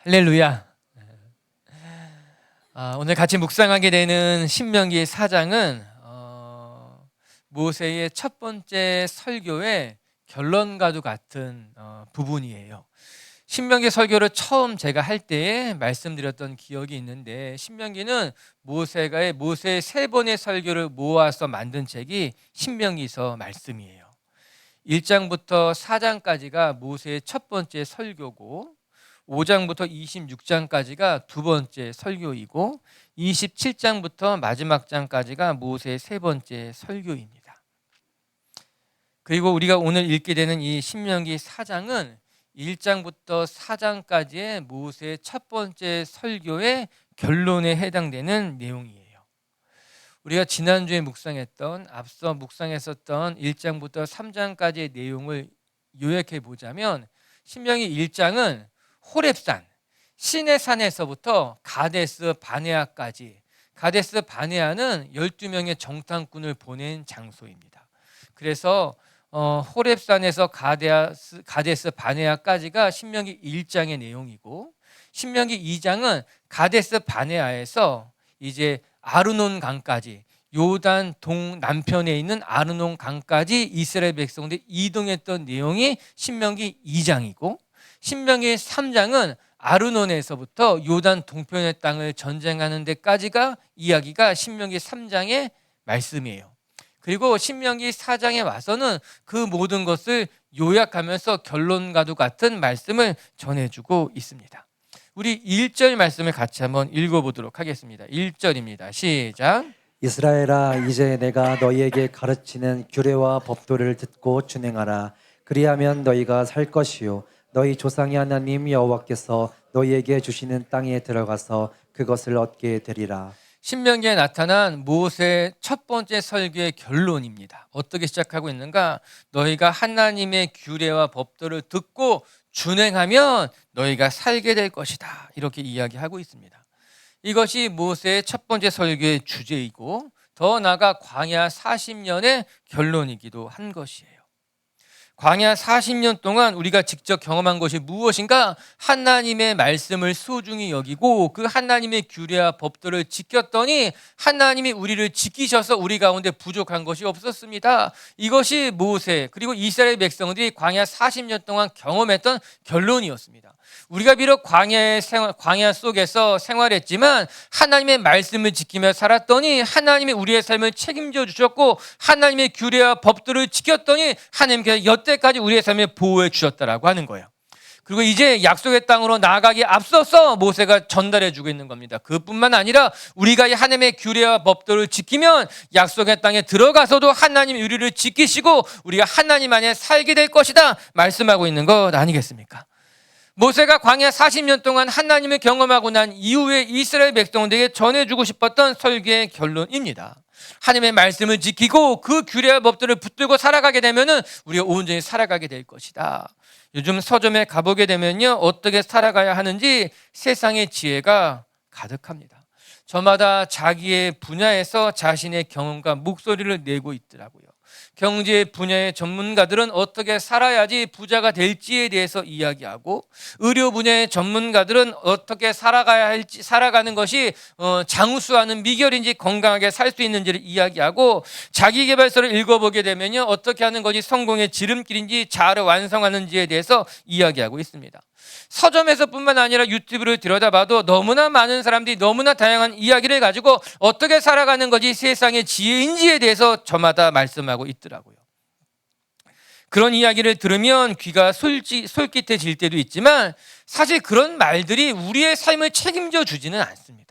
할렐루야. 오늘 같이 묵상하게 되는 신명기 4장은 모세의 첫 번째 설교의 결론과도 같은 부분이에요. 신명기 설교를 처음 제가 할 때에 말씀드렸던 기억이 있는데, 신명기는 모세의 세 번의 설교를 모아서 만든 책이 신명기서 말씀이에요. 1장부터 4장까지가 모세의 첫 번째 설교고, 5장부터 26장까지가 두 번째 설교이고, 27장부터 마지막 장까지가 모세의 세 번째 설교입니다. 그리고 우리가 오늘 읽게 되는 이 신명기 4장은 1장부터 4장까지의 모세의 첫 번째 설교의 결론에 해당되는 내용이에요. 우리가 지난주에 앞서 묵상했었던 1장부터 3장까지의 내용을 요약해 보자면, 신명기 1장은 호렙산, 신의 산에서부터 가데스 바네아까지, 가데스 바네아는 12명의 정탐꾼을 보낸 장소입니다. 그래서 호렙산에서 가데스 바네아까지가 신명기 1장의 내용이고, 신명기 2장은 가데스 바네아에서 이제 아르논 강까지, 요단 동남편에 있는 아르논 강까지 이스라엘 백성들이 이동했던 내용이 신명기 2장이고, 신명기 3장은 아르논에서부터 요단 동편의 땅을 전쟁하는 데까지가 이야기가 신명기 3장의 말씀이에요. 그리고 신명기 4장에 와서는 그 모든 것을 요약하면서 결론과도 같은 말씀을 전해주고 있습니다. 우리 1절 말씀을 같이 한번 읽어보도록 하겠습니다. 1절입니다. 시작. 이스라엘아, 이제 내가 너희에게 가르치는 규례와 법도를 듣고 준행하라. 그리하면 너희가 살 것이요 너희 조상의 하나님 여호와께서 너희에게 주시는 땅에 들어가서 그것을 얻게 되리라. 신명기에 나타난 모세의 첫 번째 설교의 결론입니다. 어떻게 시작하고 있는가? 너희가 하나님의 규례와 법도를 듣고 준행하면 너희가 살게 될 것이다, 이렇게 이야기하고 있습니다. 이것이 모세의 첫 번째 설교의 주제이고, 더 나아가 광야 40년의 결론이기도 한 것이에요. 광야 40년 동안 우리가 직접 경험한 것이 무엇인가? 하나님의 말씀을 소중히 여기고 그 하나님의 규례와 법도를 지켰더니 하나님이 우리를 지키셔서 우리 가운데 부족한 것이 없었습니다. 이것이 모세 그리고 이스라엘 백성들이 광야 40년 동안 경험했던 결론이었습니다. 우리가 비록 광야 속에서 생활했지만 하나님의 말씀을 지키며 살았더니 하나님이 우리의 삶을 책임져 주셨고, 하나님의 규례와 법도를 지켰더니 하나님께서 여태까지 우리의 삶을 보호해 주셨다라고 하는 거예요. 그리고 이제 약속의 땅으로 나아가기에 앞서서 모세가 전달해 주고 있는 겁니다. 그뿐만 아니라 우리가 이 하나님의 규례와 법도를 지키면 약속의 땅에 들어가서도 하나님이 우리를 지키시고 우리가 하나님 안에 살게 될 것이다 말씀하고 있는 것 아니겠습니까? 모세가 광야 40년 동안 하나님을 경험하고 난 이후에 이스라엘 백성들에게 전해주고 싶었던 설교의 결론입니다. 하나님의 말씀을 지키고 그 규례와 법들을 붙들고 살아가게 되면 우리가 온전히 살아가게 될 것이다. 요즘 서점에 가보게 되면요, 어떻게 살아가야 하는지 세상의 지혜가 가득합니다. 저마다 자기의 분야에서 자신의 경험과 목소리를 내고 있더라고요. 경제 분야의 전문가들은 어떻게 살아야지 부자가 될지에 대해서 이야기하고, 의료 분야의 전문가들은 어떻게 살아가는 것이 장수하는 비결인지, 건강하게 살 수 있는지를 이야기하고, 자기계발서를 읽어보게 되면요, 어떻게 하는 것이 성공의 지름길인지, 자아를 완성하는지에 대해서 이야기하고 있습니다. 서점에서뿐만 아니라 유튜브를 들여다봐도 너무나 많은 사람들이 너무나 다양한 이야기를 가지고 어떻게 살아가는 것이 세상의 지혜인지에 대해서 저마다 말씀하고 있더라고요. 그런 이야기를 들으면 귀가 솔깃해질 때도 있지만, 사실 그런 말들이 우리의 삶을 책임져 주지는 않습니다.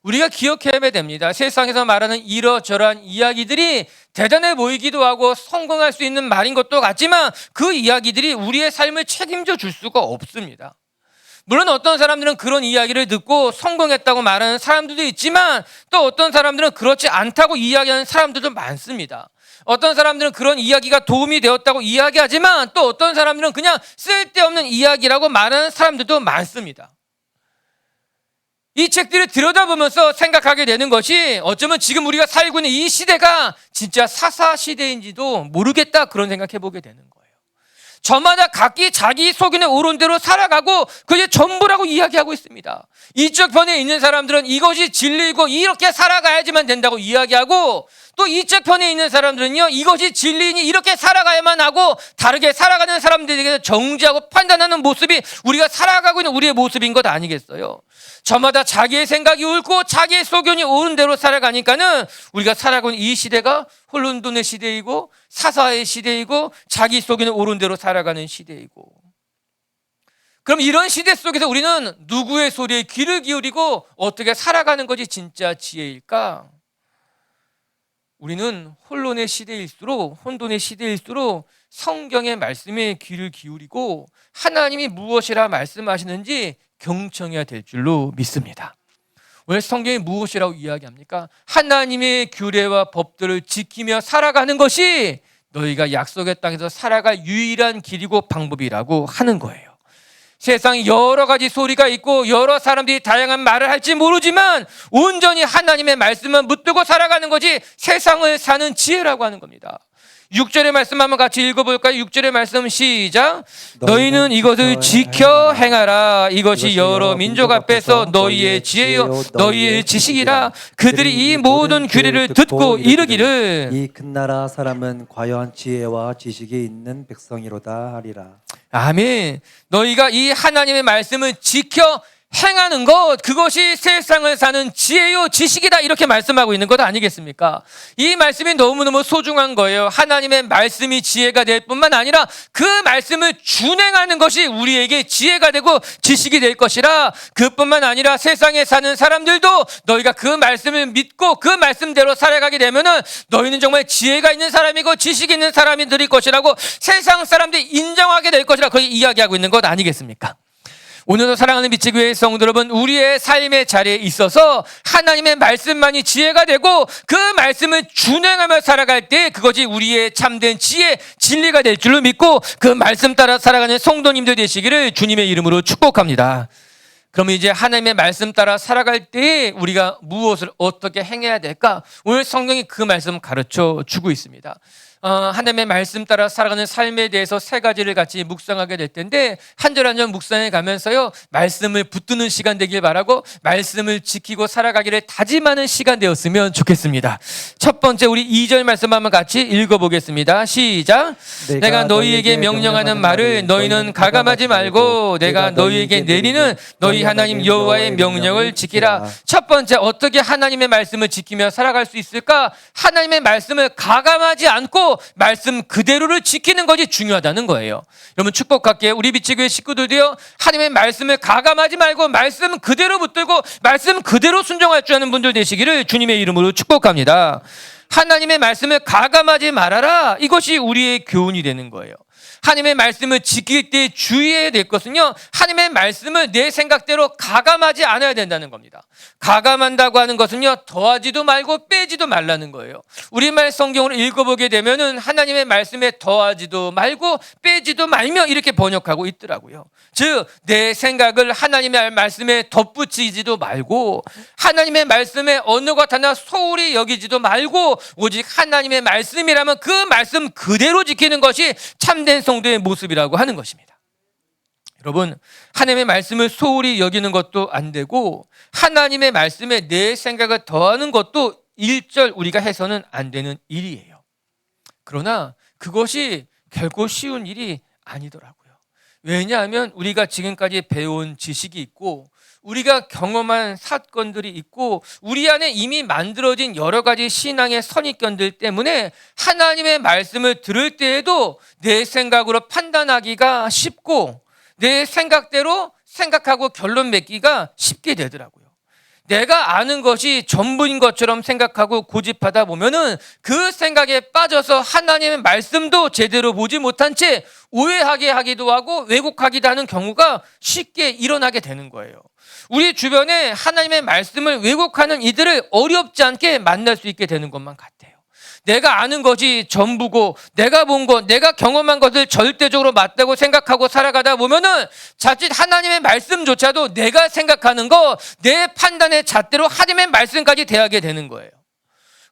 우리가 기억해야 됩니다. 세상에서 말하는 이러저러한 이야기들이 대단해 보이기도 하고 성공할 수 있는 말인 것도 같지만, 그 이야기들이 우리의 삶을 책임져 줄 수가 없습니다. 물론 어떤 사람들은 그런 이야기를 듣고 성공했다고 말하는 사람들도 있지만, 또 어떤 사람들은 그렇지 않다고 이야기하는 사람들도 많습니다. 어떤 사람들은 그런 이야기가 도움이 되었다고 이야기하지만, 또 어떤 사람들은 그냥 쓸데없는 이야기라고 말하는 사람들도 많습니다. 이 책들을 들여다보면서 생각하게 되는 것이 어쩌면 지금 우리가 살고 있는 이 시대가 진짜 사사 시대인지도 모르겠다, 그런 생각해 보게 되는 거예요. 저마다 각기 자기 속인의 옳은대로 살아가고 그게 전부라고 이야기하고 있습니다. 이쪽 편에 있는 사람들은 이것이 진리이고 이렇게 살아가야지만 된다고 이야기하고, 또 이쪽 편에 있는 사람들은요, 이것이 진리니 이렇게 살아가야만 하고, 다르게 살아가는 사람들에게 정지하고 판단하는 모습이 우리가 살아가고 있는 우리의 모습인 것 아니겠어요? 저마다 자기의 생각이 옳고 자기의 소견이 옳은 대로 살아가니까는 우리가 살아가고 있는 이 시대가 혼돈의 시대이고 사사의 시대이고 자기 소견이 옳은 대로 살아가는 시대이고, 그럼 이런 시대 속에서 우리는 누구의 소리에 귀를 기울이고 어떻게 살아가는 것이 진짜 지혜일까? 우리는 혼돈의 시대일수록 성경의 말씀에 귀를 기울이고 하나님이 무엇이라 말씀하시는지 경청해야 될 줄로 믿습니다. 왜 성경이 무엇이라고 이야기합니까? 하나님의 규례와 법들을 지키며 살아가는 것이 너희가 약속의 땅에서 살아갈 유일한 길이고 방법이라고 하는 거예요. 세상에 여러 가지 소리가 있고 여러 사람들이 다양한 말을 할지 모르지만 온전히 하나님의 말씀만 붙들고 살아가는 것이 세상을 사는 지혜라고 하는 겁니다. 6절의 말씀 한번 같이 읽어볼까요? 6절의 말씀 시작. 너희는 이것을 지켜 행하라. 이것이 여러 민족 앞에서 너희의 지혜요 너희의 지식이라. 그들이 이 모든 규례를 듣고 이르기를 이 큰 나라 사람은 과연 지혜와 지식이 있는 백성이로다 하리라. 아멘. 너희가 이 하나님의 말씀을 지켜 행하는 것, 그것이 세상을 사는 지혜요 지식이다, 이렇게 말씀하고 있는 것 아니겠습니까? 이 말씀이 너무너무 소중한 거예요. 하나님의 말씀이 지혜가 될 뿐만 아니라 그 말씀을 준행하는 것이 우리에게 지혜가 되고 지식이 될 것이라. 그뿐만 아니라 세상에 사는 사람들도 너희가 그 말씀을 믿고 그 말씀대로 살아가게 되면은 너희는 정말 지혜가 있는 사람이고 지식이 있는 사람이 될 것이라고 세상 사람들이 인정하게 될 것이라, 거기 이야기하고 있는 것 아니겠습니까? 오늘도 사랑하는 빛의교회 성도 여러분, 우리의 삶의 자리에 있어서 하나님의 말씀만이 지혜가 되고 그 말씀을 준행하며 살아갈 때 그것이 우리의 참된 지혜, 진리가 될 줄로 믿고 그 말씀 따라 살아가는 성도님들 되시기를 주님의 이름으로 축복합니다. 그러면 이제 하나님의 말씀 따라 살아갈 때 우리가 무엇을 어떻게 행해야 될까? 오늘 성경이 그 말씀 가르쳐 주고 있습니다. 하나님의 말씀 따라 살아가는 삶에 대해서 세 가지를 같이 묵상하게 될 텐데, 한 절 한 절 묵상해 가면서요, 말씀을 붙드는 시간 되길 바라고 말씀을 지키고 살아가기를 다짐하는 시간 되었으면 좋겠습니다. 첫 번째, 우리 2절 말씀 한번 같이 읽어보겠습니다. 시작. 내가 너희에게 명령하는 말을 너희는 가감하지 말고 내가 너희에게 내리는 너희 하나님 여호와의 명령을 지키라. 첫 번째, 어떻게 하나님의 말씀을 지키며 살아갈 수 있을까? 하나님의 말씀을 가감하지 않고 말씀 그대로를 지키는 것이 중요하다는 거예요. 여러분 축복할게요. 우리 빛의교회 식구들도요, 하나님의 말씀을 가감하지 말고 말씀 그대로 붙들고 말씀 그대로 순종할 줄 아는 분들 되시기를 주님의 이름으로 축복합니다. 하나님의 말씀을 가감하지 말아라. 이것이 우리의 교훈이 되는 거예요. 하나님의 말씀을 지킬 때 주의해야 될 것은요, 하나님의 말씀을 내 생각대로 가감하지 않아야 된다는 겁니다. 가감한다고 하는 것은요, 더하지도 말고 빼지도 말라는 거예요. 우리말 성경으로 읽어보게 되면은 하나님의 말씀에 더하지도 말고 빼지도 말며 이렇게 번역하고 있더라고요. 즉, 내 생각을 하나님의 말씀에 덧붙이지도 말고 하나님의 말씀에 어느 것 하나 소홀히 여기지도 말고 오직 하나님의 말씀이라면 그 말씀 그대로 지키는 것이 참된 성도의 모습이라고 하는 것입니다. 여러분, 하나님의 말씀을 소홀히 여기는 것도 안 되고 하나님의 말씀에 내 생각을 더하는 것도 일절 우리가 해서는 안 되는 일이에요. 그러나 그것이 결코 쉬운 일이 아니더라고요. 왜냐하면 우리가 지금까지 배운 지식이 있고 우리가 경험한 사건들이 있고 우리 안에 이미 만들어진 여러 가지 신앙의 선입견들 때문에 하나님의 말씀을 들을 때에도 내 생각으로 판단하기가 쉽고 내 생각대로 생각하고 결론 맺기가 쉽게 되더라고요. 내가 아는 것이 전부인 것처럼 생각하고 고집하다 보면은 그 생각에 빠져서 하나님의 말씀도 제대로 보지 못한 채 오해하게 하기도 하고 왜곡하기도 하는 경우가 쉽게 일어나게 되는 거예요. 우리 주변에 하나님의 말씀을 왜곡하는 이들을 어렵지 않게 만날 수 있게 되는 것만 같아요. 내가 아는 것이 전부고 내가 본 것, 내가 경험한 것을 절대적으로 맞다고 생각하고 살아가다 보면은 자칫 하나님의 말씀조차도 내가 생각하는 것, 내 판단의 잣대로 하나님의 말씀까지 대하게 되는 거예요.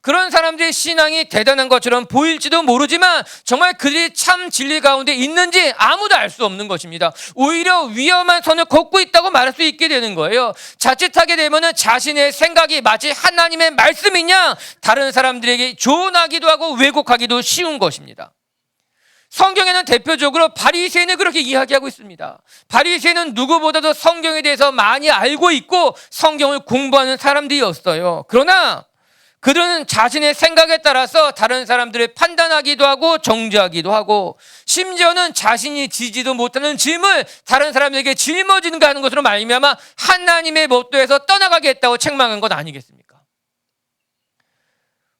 그런 사람들의 신앙이 대단한 것처럼 보일지도 모르지만 정말 그들이 참 진리 가운데 있는지 아무도 알 수 없는 것입니다. 오히려 위험한 선을 걷고 있다고 말할 수 있게 되는 거예요. 자칫하게 되면은 자신의 생각이 마치 하나님의 말씀이냐 다른 사람들에게 조언하기도 하고 왜곡하기도 쉬운 것입니다. 성경에는 대표적으로 바리새인을 그렇게 이야기하고 있습니다. 바리새인은 누구보다도 성경에 대해서 많이 알고 있고 성경을 공부하는 사람들이었어요. 그러나 그들은 자신의 생각에 따라서 다른 사람들을 판단하기도 하고 정죄하기도 하고 심지어는 자신이 지지도 못하는 짐을 다른 사람에게 짊어지는가 하는 것으로 말미암아 하나님의 법도에서 떠나가겠다고 책망한 것 아니겠습니까?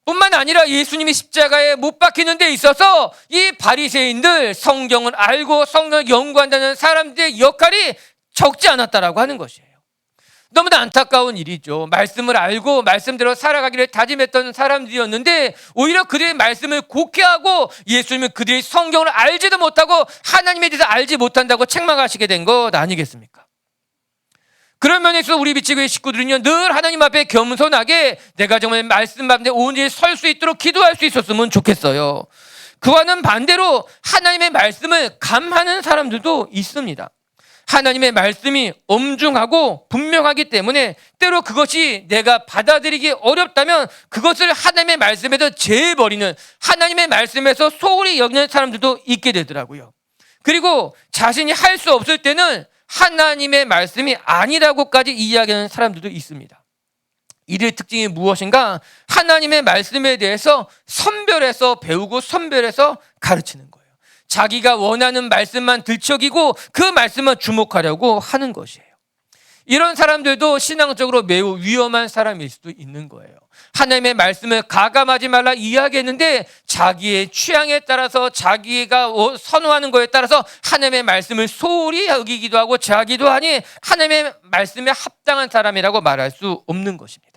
뿐만 아니라 예수님이 십자가에 못 박히는 데 있어서 이 바리새인들 성경을 알고 성경을 연구한다는 사람들의 역할이 적지 않았다라고 하는 것이에요. 너무나 안타까운 일이죠. 말씀을 알고 말씀대로 살아가기를 다짐했던 사람들이었는데 오히려 그들의 말씀을 곡해하고 예수님은 그들이 성경을 알지도 못하고 하나님에 대해서 알지 못한다고 책망하시게 된 것 아니겠습니까? 그런 면에서 우리 비치교회 식구들은요 늘 하나님 앞에 겸손하게 내가 정말 말씀 앞에 온전히 설 수 있도록 기도할 수 있었으면 좋겠어요. 그와는 반대로 하나님의 말씀을 감하는 사람들도 있습니다. 하나님의 말씀이 엄중하고 분명하기 때문에 때로 그것이 내가 받아들이기 어렵다면 그것을 하나님의 말씀에서 제해버리는 하나님의 말씀에서 소홀히 여기는 사람들도 있게 되더라고요. 그리고 자신이 할 수 없을 때는 하나님의 말씀이 아니라고까지 이야기하는 사람들도 있습니다. 이들의 특징이 무엇인가? 하나님의 말씀에 대해서 선별해서 배우고 선별해서 가르치는 거예요. 자기가 원하는 말씀만 들춰기고 그 말씀만 주목하려고 하는 것이에요. 이런 사람들도 신앙적으로 매우 위험한 사람일 수도 있는 거예요. 하나님의 말씀을 가감하지 말라 이야기했는데 자기의 취향에 따라서 자기가 선호하는 것에 따라서 하나님의 말씀을 소홀히 여기기도 하고 자기도 하니 하나님의 말씀에 합당한 사람이라고 말할 수 없는 것입니다.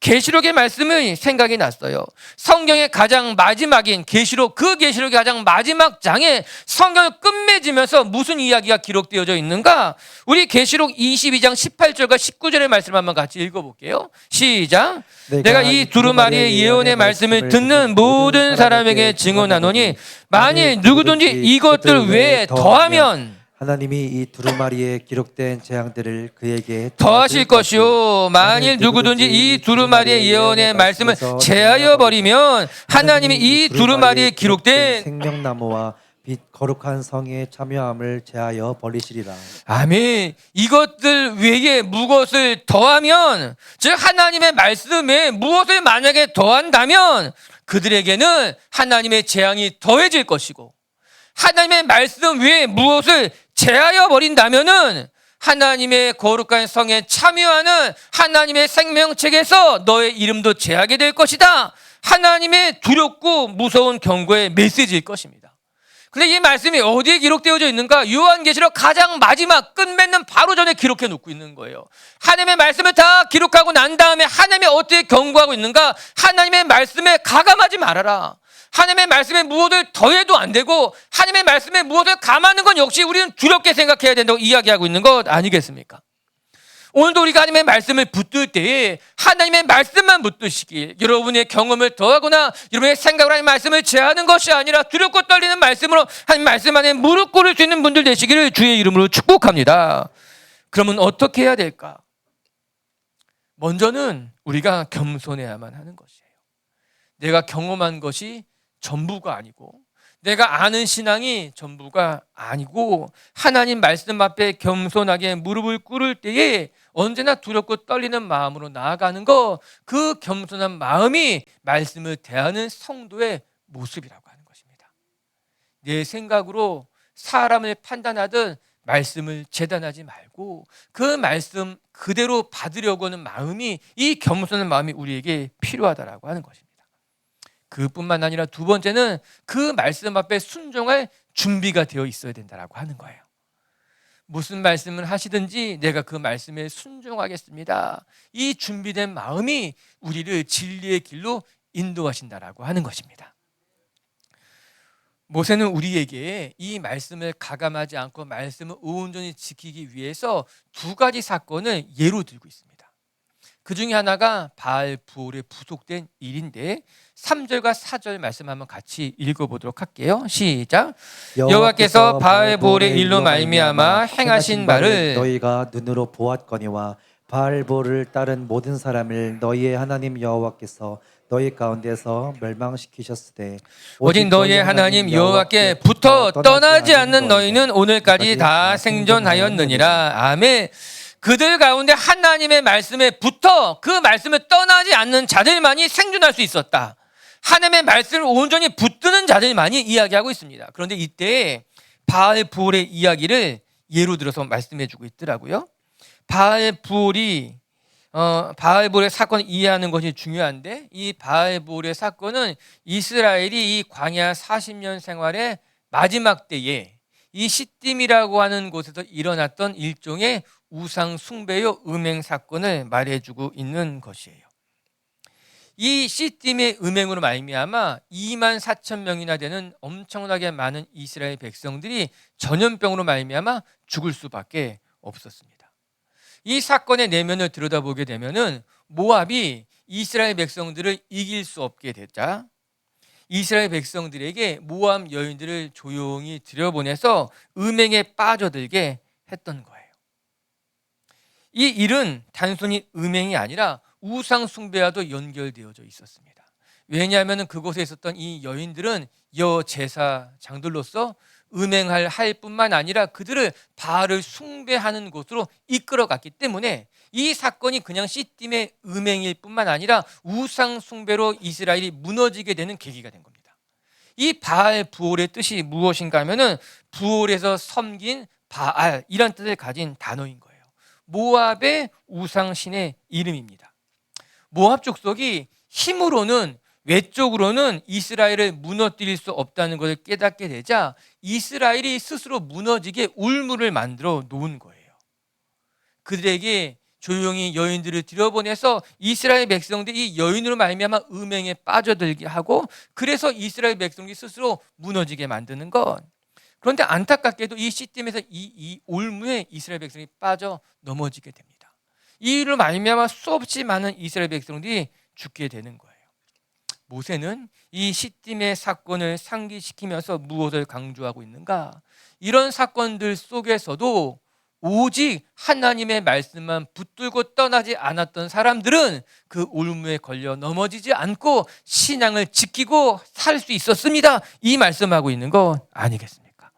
계시록의 말씀이 생각이 났어요. 성경의 가장 마지막인 계시록, 그 계시록의 가장 마지막 장에 성경을 끝맺으면서 무슨 이야기가 기록되어져 있는가? 우리 계시록 22장 18절과 19절의 말씀을 한번 같이 읽어볼게요. 시작. 내가 이 두루마리의 예언의 말씀을 듣는 모든 사람에게 증언하노니 만일 누구든지 이것들 외에 더하면 하나님이 이 두루마리에 기록된 재앙들을 그에게 더하실 것이요 만일 누구든지 이 두루마리의 예언의 말씀을 제하여 버리면 하나님이 이 두루마리에 기록된 생명나무와 빛 거룩한 성에 참여함을 제하여 버리시리라. 아멘. 이것들 외에 무엇을 더하면 즉 하나님의 말씀에 무엇을 만약에 더한다면 그들에게는 하나님의 재앙이 더해질 것이고 하나님의 말씀 외에 무엇을 제하여 버린다면은 하나님의 거룩한 성에 참여하는 하나님의 생명책에서 너의 이름도 제하게 될 것이다. 하나님의 두렵고 무서운 경고의 메시지일 것입니다. 근데 이 말씀이 어디에 기록되어져 있는가? 요한계시록 가장 마지막 끝맺는 바로 전에 기록해 놓고 있는 거예요. 하나님의 말씀을 다 기록하고 난 다음에 하나님이 어떻게 경고하고 있는가? 하나님의 말씀에 가감하지 말아라. 하나님의 말씀에 무엇을 더해도 안 되고 하나님의 말씀에 무엇을 감하는 건 역시 우리는 두렵게 생각해야 된다고 이야기하고 있는 것 아니겠습니까? 오늘도 우리가 하나님의 말씀을 붙들 때에 하나님의 말씀만 붙드시길 여러분의 경험을 더하거나 여러분의 생각을 하나님의 말씀을 제하는 것이 아니라 두렵고 떨리는 말씀으로 하나님 말씀 안에 무릎 꿇을 수 있는 분들 되시기를 주의 이름으로 축복합니다. 그러면 어떻게 해야 될까? 먼저는 우리가 겸손해야만 하는 것이에요. 내가 경험한 것이 전부가 아니고 내가 아는 신앙이 전부가 아니고 하나님 말씀 앞에 겸손하게 무릎을 꿇을 때에 언제나 두렵고 떨리는 마음으로 나아가는 것, 그 겸손한 마음이 말씀을 대하는 성도의 모습이라고 하는 것입니다. 내 생각으로 사람을 판단하든 말씀을 재단하지 말고 그 말씀 그대로 받으려고 하는 마음이, 이 겸손한 마음이 우리에게 필요하다라고 하는 것입니다. 그뿐만 아니라 두 번째는 그 말씀 앞에 순종할 준비가 되어 있어야 된다라고 하는 거예요. 무슨 말씀을 하시든지 내가 그 말씀에 순종하겠습니다. 이 준비된 마음이 우리를 진리의 길로 인도하신다라고 하는 것입니다. 모세는 우리에게 이 말씀을 가감하지 않고 말씀을 온전히 지키기 위해서 두 가지 사건을 예로 들고 있습니다. 그 중에 하나가 바알 부올에 부속된 일인데 3절과 4절 말씀 한번 같이 읽어보도록 할게요. 시작. 여호와께서 바알 부올의 일로 말미암아 행하신 말을 너희가 눈으로 보았거니와 바알 부올을 따른 모든 사람을 너희의 하나님 여호와께서 너희 가운데서 멸망시키셨으되 오직 너희의 하나님 여호와께부터 떠나지 않는 너희는 오늘까지 다 생존하였느니라. 아멘. 그들 가운데 하나님의 말씀에 붙어 그 말씀을 떠나지 않는 자들만이 생존할 수 있었다. 하나님의 말씀을 온전히 붙드는 자들만이 이야기하고 있습니다. 그런데 이때 바알 부올의 이야기를 예로 들어서 말씀해 주고 있더라고요. 바알 부올의 사건을 이해하는 것이 중요한데 이 바알 부올의 사건은 이스라엘이 이 광야 40년 생활의 마지막 때에 이 시딤이라고 하는 곳에서 일어났던 일종의 우상 숭배요 음행 사건을 말해주고 있는 것이에요. 이 시딤의 음행으로 말미암아 2만 4천 명이나 되는 엄청나게 많은 이스라엘 백성들이 전염병으로 말미암아 죽을 수밖에 없었습니다. 이 사건의 내면을 들여다보게 되면은 모압이 이스라엘 백성들을 이길 수 없게 됐자 이스라엘 백성들에게 모압 여인들을 조용히 들여보내서 음행에 빠져들게 했던 거예요. 이 일은 단순히 음행이 아니라 우상 숭배와도 연결되어져 있었습니다. 왜냐하면 그곳에 있었던 이 여인들은 여제사장들로서 음행할 할 뿐만 아니라 그들을 바알을 숭배하는 곳으로 이끌어갔기 때문에 이 사건이 그냥 시딤의 음행일 뿐만 아니라 우상 숭배로 이스라엘이 무너지게 되는 계기가 된 겁니다. 이 바알 부올의 뜻이 무엇인가 하면은 부올에서 섬긴 바알이란 뜻을 가진 단어인 거예요. 모압의 우상신의 이름입니다. 모압 족속이 힘으로는 외적으로는 이스라엘을 무너뜨릴 수 없다는 것을 깨닫게 되자 이스라엘이 스스로 무너지게 울무를 만들어 놓은 거예요. 그들에게 조용히 여인들을 들여보내서 이스라엘 백성들이 이 여인으로 말미암아 음행에 빠져들게 하고 그래서 이스라엘 백성들이 스스로 무너지게 만드는 것. 그런데 안타깝게도 이 시딤에서 이 올무에 이스라엘 백성이 빠져 넘어지게 됩니다. 이 일로 말미암아 수없이 많은 이스라엘 백성들이 죽게 되는 거예요. 모세는 이 시딤의 사건을 상기시키면서 무엇을 강조하고 있는가? 이런 사건들 속에서도 오직 하나님의 말씀만 붙들고 떠나지 않았던 사람들은 그 올무에 걸려 넘어지지 않고 신앙을 지키고 살 수 있었습니다. 이 말씀하고 있는 거 아니겠습니까?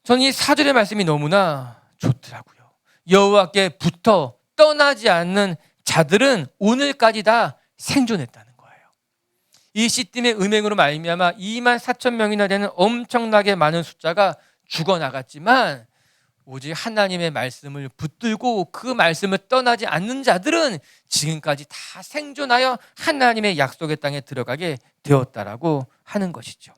저는 이 4절의 말씀이 너무나 좋더라고요. 여호와께 붙어 떠나지 않는 자들은 오늘까지 다 생존했다는 거예요. 이 시딤의 음행으로 말미암아 2만 4천 명이나 되는 엄청나게 많은 숫자가 죽어나갔지만 오직 하나님의 말씀을 붙들고 그 말씀을 떠나지 않는 자들은 지금까지 다 생존하여 하나님의 약속의 땅에 들어가게 되었다라고 하는 것이죠.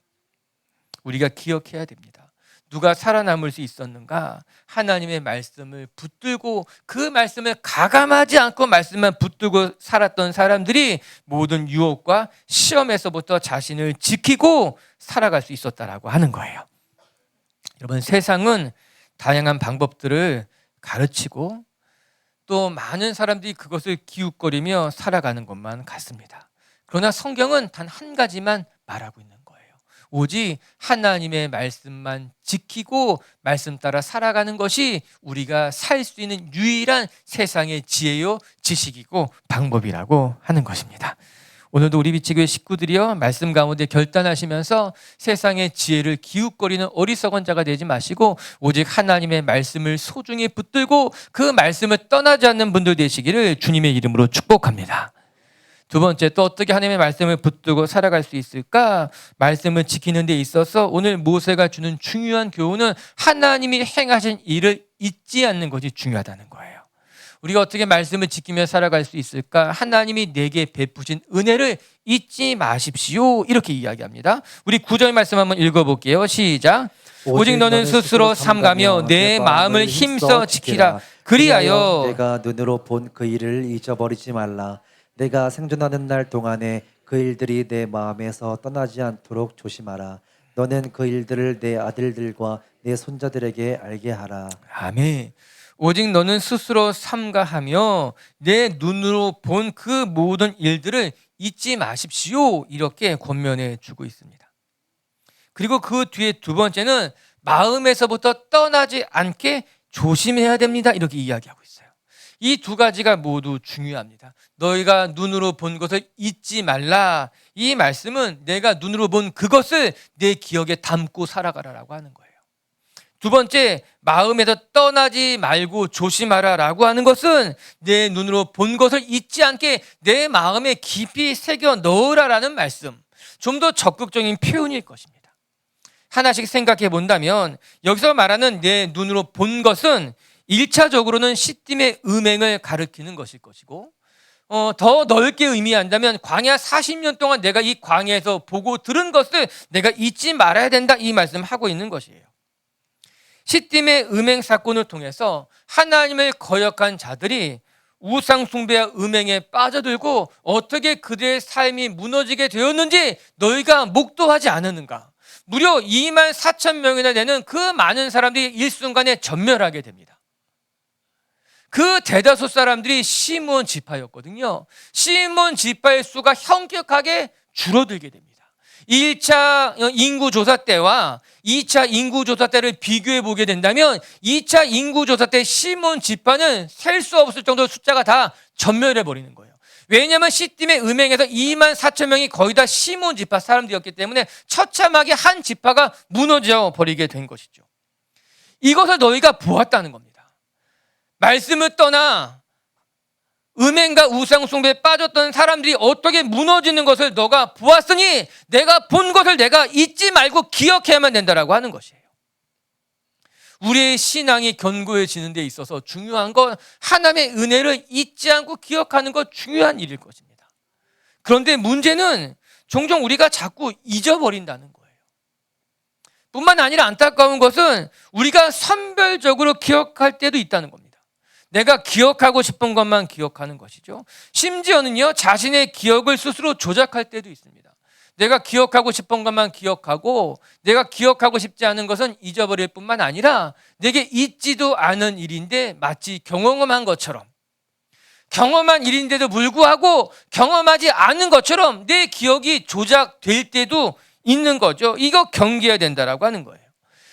우리가 기억해야 됩니다. 누가 살아남을 수 있었는가? 하나님의 말씀을 붙들고 그 말씀을 가감하지 않고 말씀만 붙들고 살았던 사람들이 모든 유혹과 시험에서부터 자신을 지키고 살아갈 수 있었다라고 하는 거예요. 여러분, 세상은 다양한 방법들을 가르치고 또 많은 사람들이 그것을 기웃거리며 살아가는 것만 같습니다. 그러나 성경은 단 한 가지만 말하고 있는 거예요. 오직 하나님의 말씀만 지키고 말씀 따라 살아가는 것이 우리가 살 수 있는 유일한 세상의 지혜요 지식이고 방법이라고 하는 것입니다. 오늘도 우리 비치교회 식구들이요 말씀 가운데 결단하시면서 세상의 지혜를 기웃거리는 어리석은 자가 되지 마시고 오직 하나님의 말씀을 소중히 붙들고 그 말씀을 떠나지 않는 분들 되시기를 주님의 이름으로 축복합니다. 두 번째, 또 어떻게 하나님의 말씀을 붙들고 살아갈 수 있을까? 말씀을 지키는 데 있어서 오늘 모세가 주는 중요한 교훈은 하나님이 행하신 일을 잊지 않는 것이 중요하다는 거예요. 우리가 어떻게 말씀을 지키며 살아갈 수 있을까? 하나님이 내게 베푸신 은혜를 잊지 마십시오. 이렇게 이야기합니다. 우리 9절 말씀 한번 읽어볼게요. 시작. 오직 너는 스스로 삼가며 내 마음을 힘써 지키라. 그리하여 내가 눈으로 본 그 일을 잊어버리지 말라. 내가 생존하는 날 동안에 그 일들이 내 마음에서 떠나지 않도록 조심하라. 너는 그 일들을 내 아들들과 내 손자들에게 알게 하라. 아멘. 오직 너는 스스로 삼가하며 내 눈으로 본 그 모든 일들을 잊지 마십시오. 이렇게 권면해 주고 있습니다. 그리고 그 뒤에 두 번째는 마음에서부터 떠나지 않게 조심해야 됩니다. 이렇게 이야기하고 있어요. 이 두 가지가 모두 중요합니다. 너희가 눈으로 본 것을 잊지 말라. 이 말씀은 내가 눈으로 본 그것을 내 기억에 담고 살아가라라고 하는 거예요. 두 번째, 마음에서 떠나지 말고 조심하라라고 하는 것은 내 눈으로 본 것을 잊지 않게 내 마음에 깊이 새겨 넣으라라는 말씀. 좀 더 적극적인 표현일 것입니다. 하나씩 생각해 본다면 여기서 말하는 내 눈으로 본 것은 1차적으로는 시딤의 음행을 가리키는 것일 것이고, 더 넓게 의미한다면 광야 40년 동안 내가 이 광야에서 보고 들은 것을 내가 잊지 말아야 된다, 이 말씀하고 있는 것이에요. 시딤의 음행 사건을 통해서 하나님을 거역한 자들이 우상 숭배와 음행에 빠져들고 어떻게 그들의 삶이 무너지게 되었는지 너희가 목도하지 않았는가? 무려 2만 4천 명이나 되는 그 많은 사람들이 일순간에 전멸하게 됩니다. 그 대다수 사람들이 시므온 지파였거든요. 시므온 지파의 수가 현격하게 줄어들게 됩니다. 1차 인구조사 때와 2차 인구조사 때를 비교해 보게 된다면 2차 인구조사 때 시므온 지파는 셀 수 없을 정도로 숫자가 다 전멸해 버리는 거예요. 왜냐하면 시딤의 음행에서 2만 4천 명이 거의 다 시므온 지파 사람들이었기 때문에 처참하게 한 지파가 무너져 버리게 된 것이죠. 이것을 너희가 보았다는 겁니다. 말씀을 떠나 음행과 우상 숭배에 빠졌던 사람들이 어떻게 무너지는 것을 너가 보았으니 내가 본 것을 내가 잊지 말고 기억해야만 된다라고 하는 것이에요. 우리의 신앙이 견고해지는 데 있어서 중요한 건 하나님의 은혜를 잊지 않고 기억하는 것, 중요한 일일 것입니다. 그런데 문제는 종종 우리가 자꾸 잊어버린다는 거예요. 뿐만 아니라 안타까운 것은 우리가 선별적으로 기억할 때도 있다는 겁니다. 내가 기억하고 싶은 것만 기억하는 것이죠. 심지어는요, 자신의 기억을 스스로 조작할 때도 있습니다. 내가 기억하고 싶은 것만 기억하고 내가 기억하고 싶지 않은 것은 잊어버릴 뿐만 아니라 내게 있지도 않은 일인데 마치 경험한 것처럼, 경험한 일인데도 불구하고 경험하지 않은 것처럼 내 기억이 조작될 때도 있는 거죠. 이거 경계해야 된다라고 하는 거예요.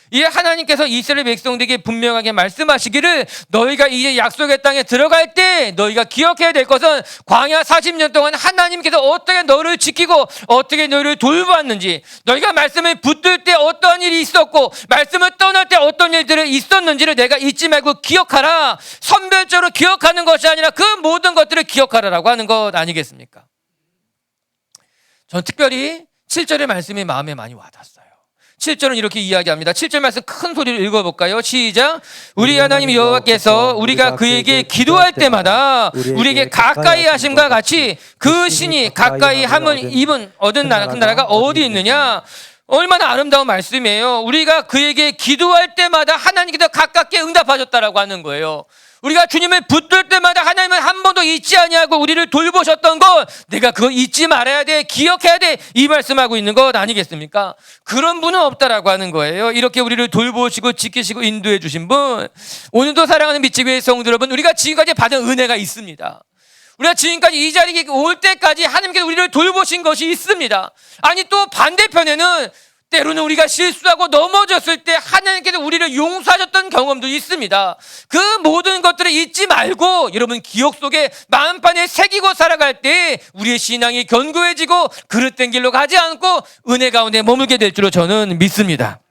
이 하나님께서 이스라엘 백성들에게 분명하게 말씀하시기를 너희가 이제 약속의 땅에 들어갈 때 너희가 기억해야 될 것은 광야 40년 동안 하나님께서 어떻게 너를 지키고 어떻게 너를 돌보았는지, 너희가 말씀을 붙들 때 어떤 일이 있었고 말씀을 떠날 때 어떤 일들이 있었는지를 내가 잊지 말고 기억하라. 선별적으로 기억하는 것이 아니라 그 모든 것들을 기억하라라고 하는 것 아니겠습니까? 전 특별히 7절의 말씀이 마음에 많이 와닿았어요. 7절은 이렇게 이야기합니다. 7절 말씀 큰 소리로 읽어볼까요? 시작. 우리 하나님 여호와께서 우리가 그에게 기도할 때마다 우리에게 가까이 하심과 같이 그 신이 가까이 함을 입은 얻은 나라, 그 나라가 어디 있느냐? 얼마나 아름다운 말씀이에요. 우리가 그에게 기도할 때마다 하나님께서 가깝게 응답하셨다라고 하는 거예요. 우리가 주님을 붙들 때마다 하나님은 한 번도 잊지 아니하고 우리를 돌보셨던 것, 내가 그거 잊지 말아야 돼, 기억해야 돼, 이 말씀하고 있는 것 아니겠습니까? 그런 분은 없다라고 하는 거예요. 이렇게 우리를 돌보시고 지키시고 인도해 주신 분, 오늘도 사랑하는 미치교회 성도 여러분, 우리가 지금까지 받은 은혜가 있습니다. 우리가 지금까지 이 자리에 올 때까지 하나님께서 우리를 돌보신 것이 있습니다. 아니, 또 반대편에는 때로는 우리가 실수하고 넘어졌을 때 하나님께서 우리를 용서하셨던 경험도 있습니다. 그 모든 것들을 잊지 말고 여러분 기억 속에 마음판에 새기고 살아갈 때 우리의 신앙이 견고해지고 그릇된 길로 가지 않고 은혜 가운데 머물게 될 줄로 저는 믿습니다.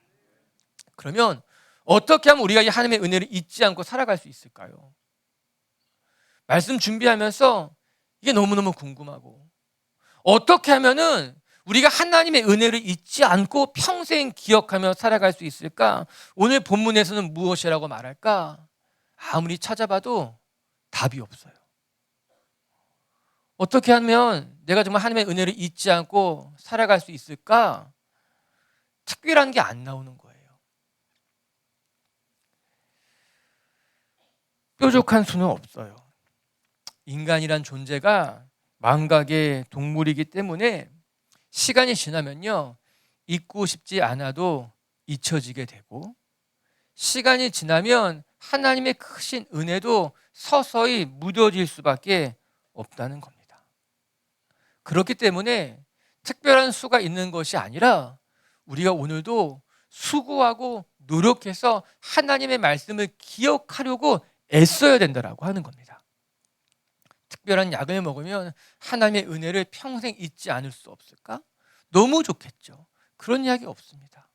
그러면 어떻게 하면 우리가 이 하나님의 은혜를 잊지 않고 살아갈 수 있을까요? 말씀 준비하면서 이게 너무너무 궁금하고, 어떻게 하면은 우리가 하나님의 은혜를 잊지 않고 평생 기억하며 살아갈 수 있을까? 오늘 본문에서는 무엇이라고 말할까? 아무리 찾아봐도 답이 없어요. 어떻게 하면 내가 정말 하나님의 은혜를 잊지 않고 살아갈 수 있을까? 특별한 게 안 나오는 거예요. 뾰족한 수는 없어요. 인간이란 존재가 망각의 동물이기 때문에 시간이 지나면요, 잊고 싶지 않아도 잊혀지게 되고, 시간이 지나면 하나님의 크신 은혜도 서서히 무뎌질 수밖에 없다는 겁니다. 그렇기 때문에 특별한 수가 있는 것이 아니라 우리가 오늘도 수고하고 노력해서 하나님의 말씀을 기억하려고 애써야 된다라고 하는 겁니다. 특별한 약을 먹으면 하나님의 은혜를 평생 잊지 않을 수 없을까? 너무 좋겠죠. 그런 이야기 없습니다.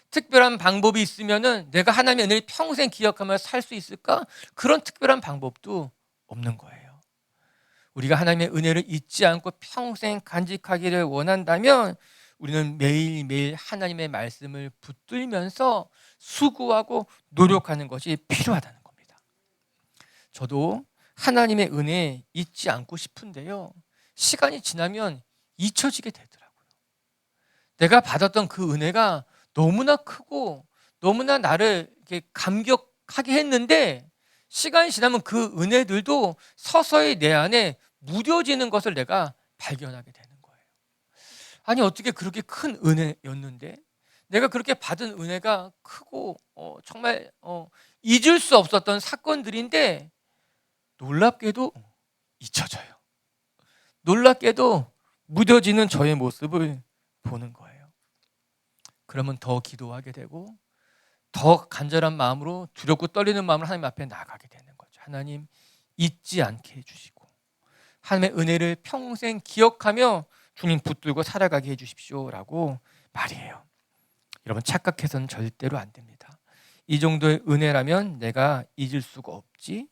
특별한 방법이 있으면은 내가 하나님의 은혜를 평생 기억하며 살 수 있을까? 그런 특별한 방법도 없는 거예요. 우리가 하나님의 은혜를 잊지 않고 평생 간직하기를 원한다면 우리는 매일매일 하나님의 말씀을 붙들면서 수고하고 노력하는 것이 필요하다는 겁니다. 저도 하나님의 은혜 잊지 않고 싶은데요, 시간이 지나면 잊혀지게 되더라고요. 내가 받았던 그 은혜가 너무나 크고 너무나 나를 이렇게 감격하게 했는데 시간이 지나면 그 은혜들도 서서히 내 안에 무뎌지는 것을 내가 발견하게 되는 거예요. 아니, 어떻게 그렇게 큰 은혜였는데 내가 그렇게 받은 은혜가 크고 정말 잊을 수 없었던 사건들인데 놀랍게도 잊혀져요. 놀랍게도 무뎌지는 저의 모습을 보는 거예요. 그러면 더 기도하게 되고 더 간절한 마음으로, 두렵고 떨리는 마음으로 하나님 앞에 나가게 되는 거죠. 하나님, 잊지 않게 해주시고 하나님의 은혜를 평생 기억하며 주님 붙들고 살아가게 해주십시오라고 말이에요. 여러분, 착각해서는 절대로 안 됩니다. 이 정도의 은혜라면 내가 잊을 수가 없지,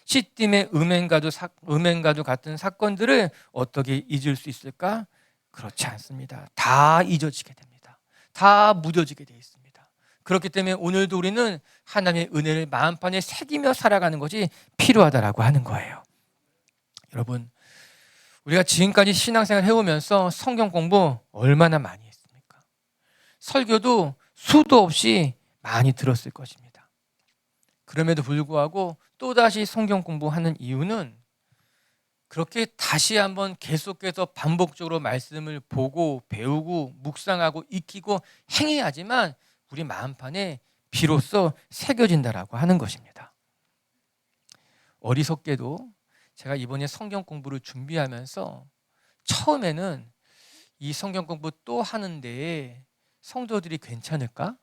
시딤의 음행가도 같은 사건들을 어떻게 잊을 수 있을까? 그렇지 않습니다. 다 잊어지게 됩니다. 다 무뎌지게 되어 있습니다. 그렇기 때문에 오늘도 우리는 하나님의 은혜를 마음판에 새기며 살아가는 것이 필요하다라고 하는 거예요. 여러분, 우리가 지금까지 신앙생활 해오면서 성경 공부 얼마나 많이 했습니까? 설교도 수도 없이 많이 들었을 것입니다. 그럼에도 불구하고 또다시 성경 공부하는 이유는 그렇게 다시 한번 계속해서 반복적으로 말씀을 보고 배우고 묵상하고 익히고 행해야지만 우리 마음판에 비로소 새겨진다라고 하는 것입니다. 어리석게도 제가 이번에 성경 공부를 준비하면서 처음에는 이 성경 공부 또 하는데 성도들이 괜찮을까?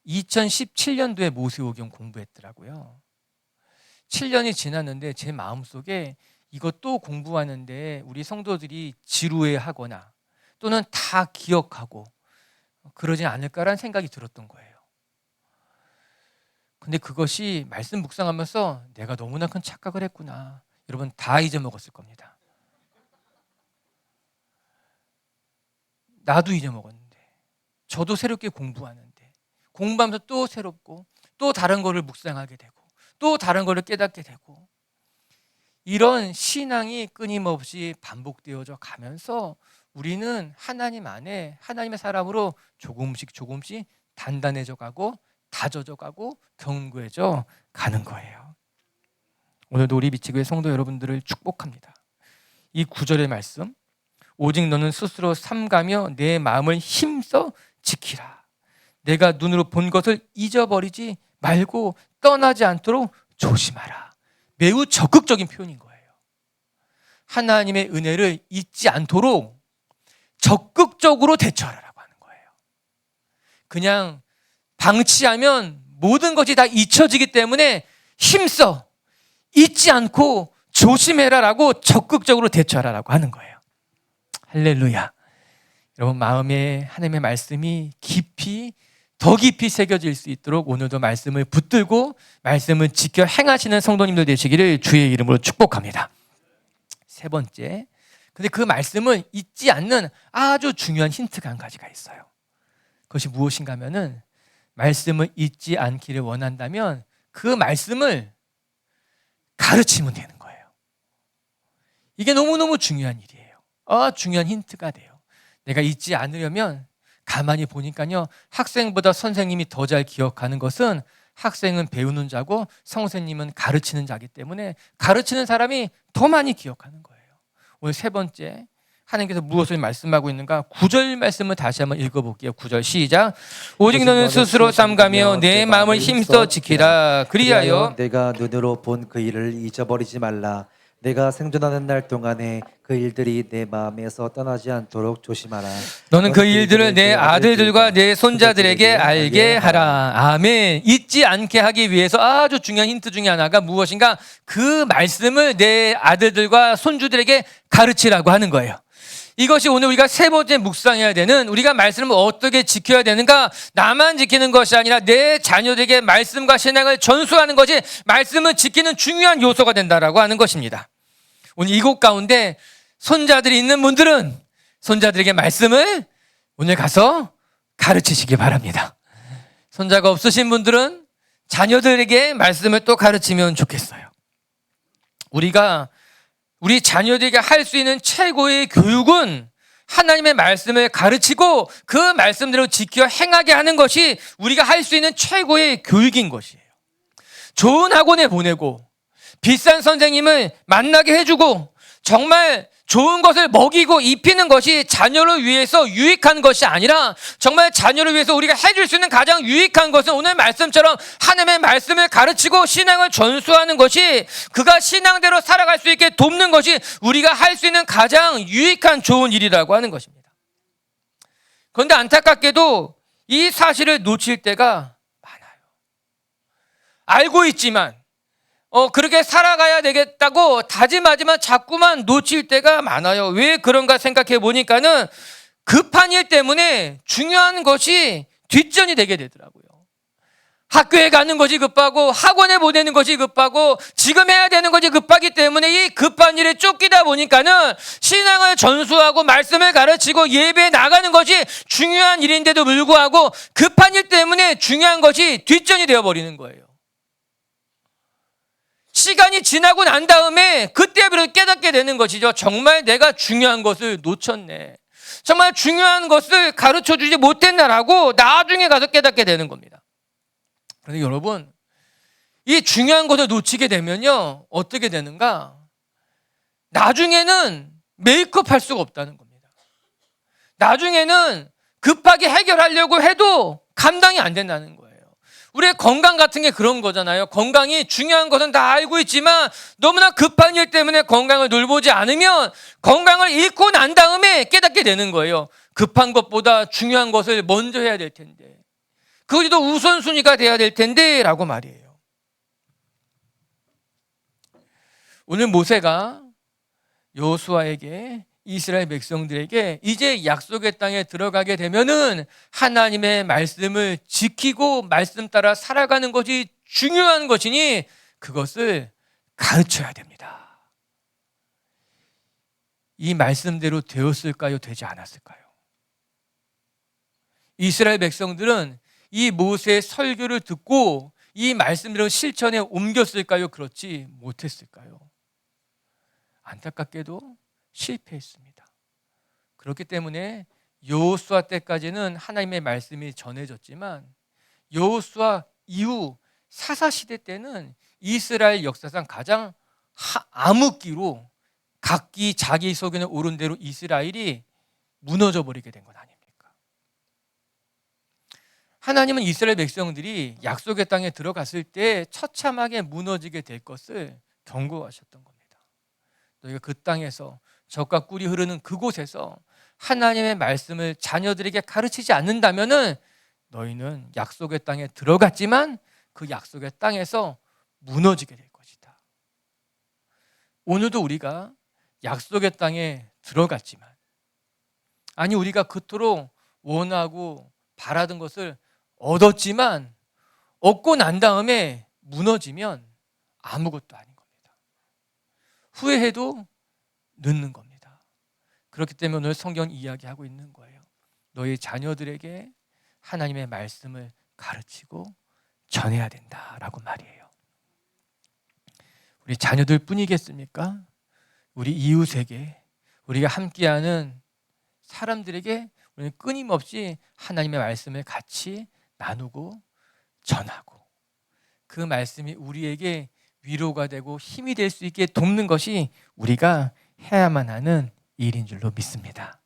2017년도에 모세오경 공부했더라고요. 7년이 지났는데 제 마음속에 이것 또 공부하는데 우리 성도들이 지루해하거나 또는 다 기억하고 그러지 않을까라는 생각이 들었던 거예요. 근데 그것이 말씀 묵상하면서 내가 너무나 큰 착각을 했구나. 여러분, 다 잊어먹었을 겁니다. 나도 잊어먹었는데, 저도 새롭게 공부하는데, 공부하면서 또 새롭고 또 다른 거를 묵상하게 되고 또 다른 거를 깨닫게 되고, 이런 신앙이 끊임없이 반복되어져 가면서 우리는 하나님 안에 하나님의 사람으로 조금씩 단단해져 가고 다져져 가고 견고해져 가는 거예요. 오늘도 우리 미치교회 성도 여러분들을 축복합니다. 이 9절의 말씀, 오직 너는 스스로 삼가며 내 마음을 힘써 지키라. 내가 눈으로 본 것을 잊어버리지 말고 떠나지 않도록 조심하라. 매우 적극적인 표현인 거예요. 하나님의 은혜를 잊지 않도록 적극적으로 대처하라고 하는 거예요. 그냥 방치하면 모든 것이 다 잊혀지기 때문에 힘써 잊지 않고 조심해라라고 적극적으로 대처하라고 하는 거예요. 할렐루야. 여러분, 마음에 하나님의 말씀이 더 깊이 새겨질 수 있도록 오늘도 말씀을 붙들고 말씀을 지켜 행하시는 성도님들 되시기를 주의 이름으로 축복합니다. 세 번째, 근데 그 말씀을 잊지 않는 아주 중요한 힌트가 한 가지가 있어요. 그것이 무엇인가 하면은, 말씀을 잊지 않기를 원한다면 그 말씀을 가르치면 되는 거예요. 이게 너무너무 중요한 일이에요. 중요한 힌트가 돼요. 내가 잊지 않으려면 가만히 보니까요, 학생보다 선생님이 더 잘 기억하는 것은 학생은 배우는 자고 선생님은 가르치는 자기 때문에 가르치는 사람이 더 많이 기억하는 거예요. 오늘 세 번째, 하나님께서 무엇을 말씀하고 있는가? 9절 말씀을 다시 한번 읽어볼게요. 9절 시작. 오직 너는 스스로 삼가며 내 마음을 힘써 지키라. 그리하여 내가 눈으로 본 그 일을 잊어버리지 말라. 내가 생존하는 날 동안에 그 일들이 내 마음에서 떠나지 않도록 조심하라. 너는 그 일들을 내 아들들과 내 손자들에게 알게 하라. 아멘. 잊지 않게 하기 위해서 아주 중요한 힌트 중에 하나가 무엇인가? 그 말씀을 내 아들들과 손주들에게 가르치라고 하는 거예요. 이것이 오늘 우리가 세 번째 묵상해야 되는, 우리가 말씀을 어떻게 지켜야 되는가? 나만 지키는 것이 아니라 내 자녀들에게 말씀과 신앙을 전수하는 것이 말씀을 지키는 중요한 요소가 된다라고 하는 것입니다. 오늘 이곳 가운데 손자들이 있는 분들은 손자들에게 말씀을 오늘 가서 가르치시기 바랍니다. 손자가 없으신 분들은 자녀들에게 말씀을 또 가르치면 좋겠어요. 우리가 우리 자녀들에게 할 수 있는 최고의 교육은 하나님의 말씀을 가르치고 그 말씀대로 지켜 행하게 하는 것이 우리가 할 수 있는 최고의 교육인 것이에요. 좋은 학원에 보내고 비싼 선생님을 만나게 해주고 정말 좋은 것을 먹이고 입히는 것이 자녀를 위해서 유익한 것이 아니라 정말 자녀를 위해서 우리가 해줄 수 있는 가장 유익한 것은 오늘 말씀처럼 하나님의 말씀을 가르치고 신앙을 전수하는 것이, 그가 신앙대로 살아갈 수 있게 돕는 것이 우리가 할 수 있는 가장 유익한 좋은 일이라고 하는 것입니다. 그런데 안타깝게도 이 사실을 놓칠 때가 많아요. 알고 있지만 그렇게 살아가야 되겠다고 다짐하지만 자꾸만 놓칠 때가 많아요. 왜 그런가 생각해 보니까는 급한 일 때문에 중요한 것이 뒷전이 되게 되더라고요. 학교에 가는 것이 급하고 학원에 보내는 것이 급하고 지금 해야 되는 것이 급하기 때문에 이 급한 일에 쫓기다 보니까는 신앙을 전수하고 말씀을 가르치고 예배에 나가는 것이 중요한 일인데도 불구하고 급한 일 때문에 중요한 것이 뒷전이 되어버리는 거예요. 시간이 지나고 난 다음에 그때부터 깨닫게 되는 것이죠. 정말 내가 중요한 것을 놓쳤네. 정말 중요한 것을 가르쳐주지 못했나라고 나중에 가서 깨닫게 되는 겁니다. 그런데 여러분, 이 중요한 것을 놓치게 되면요, 어떻게 되는가? 나중에는 메이크업 할 수가 없다는 겁니다. 나중에는 급하게 해결하려고 해도 감당이 안 된다는 거예요. 우리의 건강 같은 게 그런 거잖아요. 건강이 중요한 것은 다 알고 있지만 너무나 급한 일 때문에 건강을 돌보지 않으면 건강을 잃고 난 다음에 깨닫게 되는 거예요. 급한 것보다 중요한 것을 먼저 해야 될 텐데, 그것이 더 우선순위가 돼야 될 텐데 라고 말이에요. 오늘 모세가 여호수아에게, 이스라엘 백성들에게 이제 약속의 땅에 들어가게 되면은 하나님의 말씀을 지키고 말씀 따라 살아가는 것이 중요한 것이니 그것을 가르쳐야 됩니다. 이 말씀대로 되었을까요? 되지 않았을까요? 이스라엘 백성들은 이 모세의 설교를 듣고 이 말씀대로 실천에 옮겼을까요? 그렇지 못했을까요? 안타깝게도 실패했습니다. 그렇기 때문에 여호수아 때까지는 하나님의 말씀이 전해졌지만 여호수아 이후 사사시대 때는 이스라엘 역사상 가장 암흑기로 각기 자기 소견에 오른 대로 이스라엘이 무너져 버리게 된 건 아닙니까? 하나님은 이스라엘 백성들이 약속의 땅에 들어갔을 때 처참하게 무너지게 될 것을 경고하셨던 겁니다. 너희가 그 땅에서 젖과 꿀이 흐르는 그곳에서 하나님의 말씀을 자녀들에게 가르치지 않는다면은 너희는 약속의 땅에 들어갔지만 그 약속의 땅에서 무너지게 될 것이다. 오늘도 우리가 약속의 땅에 들어갔지만, 아니 우리가 그토록 원하고 바라던 것을 얻었지만 얻고 난 다음에 무너지면 아무것도 아닌 겁니다. 후회해도 늦는 겁니다. 그렇기 때문에 오늘 성경 이야기하고 있는 거예요. 너희 자녀들에게 하나님의 말씀을 가르치고 전해야 된다라고 말이에요. 우리 자녀들 뿐이겠습니까? 우리 이웃에게, 우리가 함께하는 사람들에게 우리는 끊임없이 하나님의 말씀을 같이 나누고 전하고 그 말씀이 우리에게 위로가 되고 힘이 될 수 있게 돕는 것이 우리가 해야만 하는 일인 줄로 믿습니다.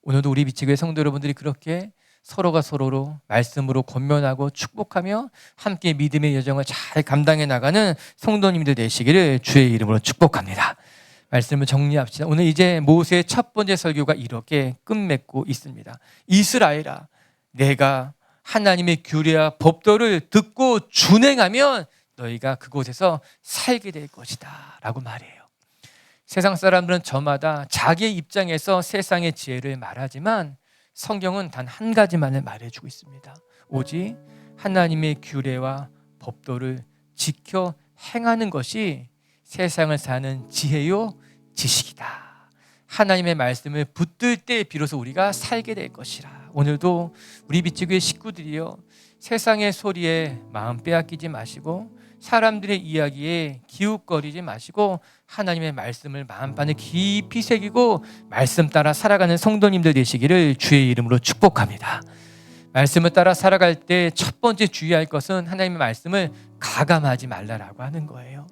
오늘도 우리 비치교회 성도 여러분들이 그렇게 서로가 서로로 말씀으로 권면하고 축복하며 함께 믿음의 여정을 잘 감당해 나가는 성도님들 되시기를 주의 이름으로 축복합니다. 말씀을 정리합시다. 오늘 이제 모세의 첫 번째 설교가 이렇게 끝맺고 있습니다. 이스라엘아, 내가 하나님의 규례와 법도를 듣고 준행하면 너희가 그곳에서 살게 될 것이다 라고 말해요. 세상 사람들은 저마다 자기의 입장에서 세상의 지혜를 말하지만 성경은 단 한 가지만을 말해주고 있습니다. 오직 하나님의 규례와 법도를 지켜 행하는 것이 세상을 사는 지혜요 지식이다. 하나님의 말씀을 붙들 때 비로소 우리가 살게 될 것이라. 오늘도 우리 비치교회 식구들이요, 세상의 소리에 마음 빼앗기지 마시고 사람들의 이야기에 기웃거리지 마시고 하나님의 말씀을 마음판에 깊이 새기고 말씀 따라 살아가는 성도님들 되시기를 주의 이름으로 축복합니다. 말씀을 따라 살아갈 때 첫 번째 주의할 것은 하나님의 말씀을 가감하지 말라라고 하는 거예요.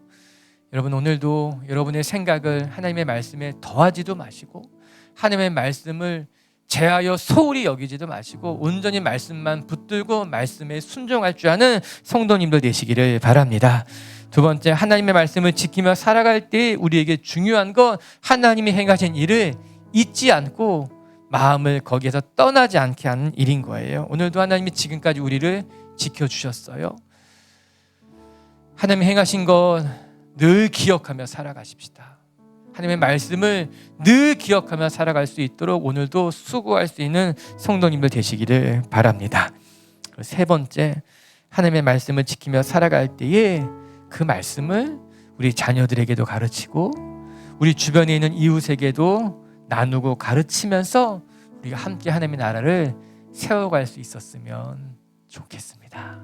여러분, 오늘도 여러분의 생각을 하나님의 말씀에 더하지도 마시고 하나님의 말씀을 제하여 소홀히 여기지도 마시고 온전히 말씀만 붙들고 말씀에 순종할 줄 아는 성도님들 되시기를 바랍니다. 두 번째, 하나님의 말씀을 지키며 살아갈 때 우리에게 중요한 건 하나님이 행하신 일을 잊지 않고 마음을 거기에서 떠나지 않게 하는 일인 거예요. 오늘도 하나님이 지금까지 우리를 지켜주셨어요. 하나님이 행하신 것 늘 기억하며 살아가십시다. 하나님의 말씀을 늘 기억하며 살아갈 수 있도록 오늘도 수고할 수 있는 성도님들 되시기를 바랍니다. 세 번째, 하나님의 말씀을 지키며 살아갈 때에 그 말씀을 우리 자녀들에게도 가르치고 우리 주변에 있는 이웃에게도 나누고 가르치면서 우리가 함께 하나님의 나라를 세워갈 수 있었으면 좋겠습니다.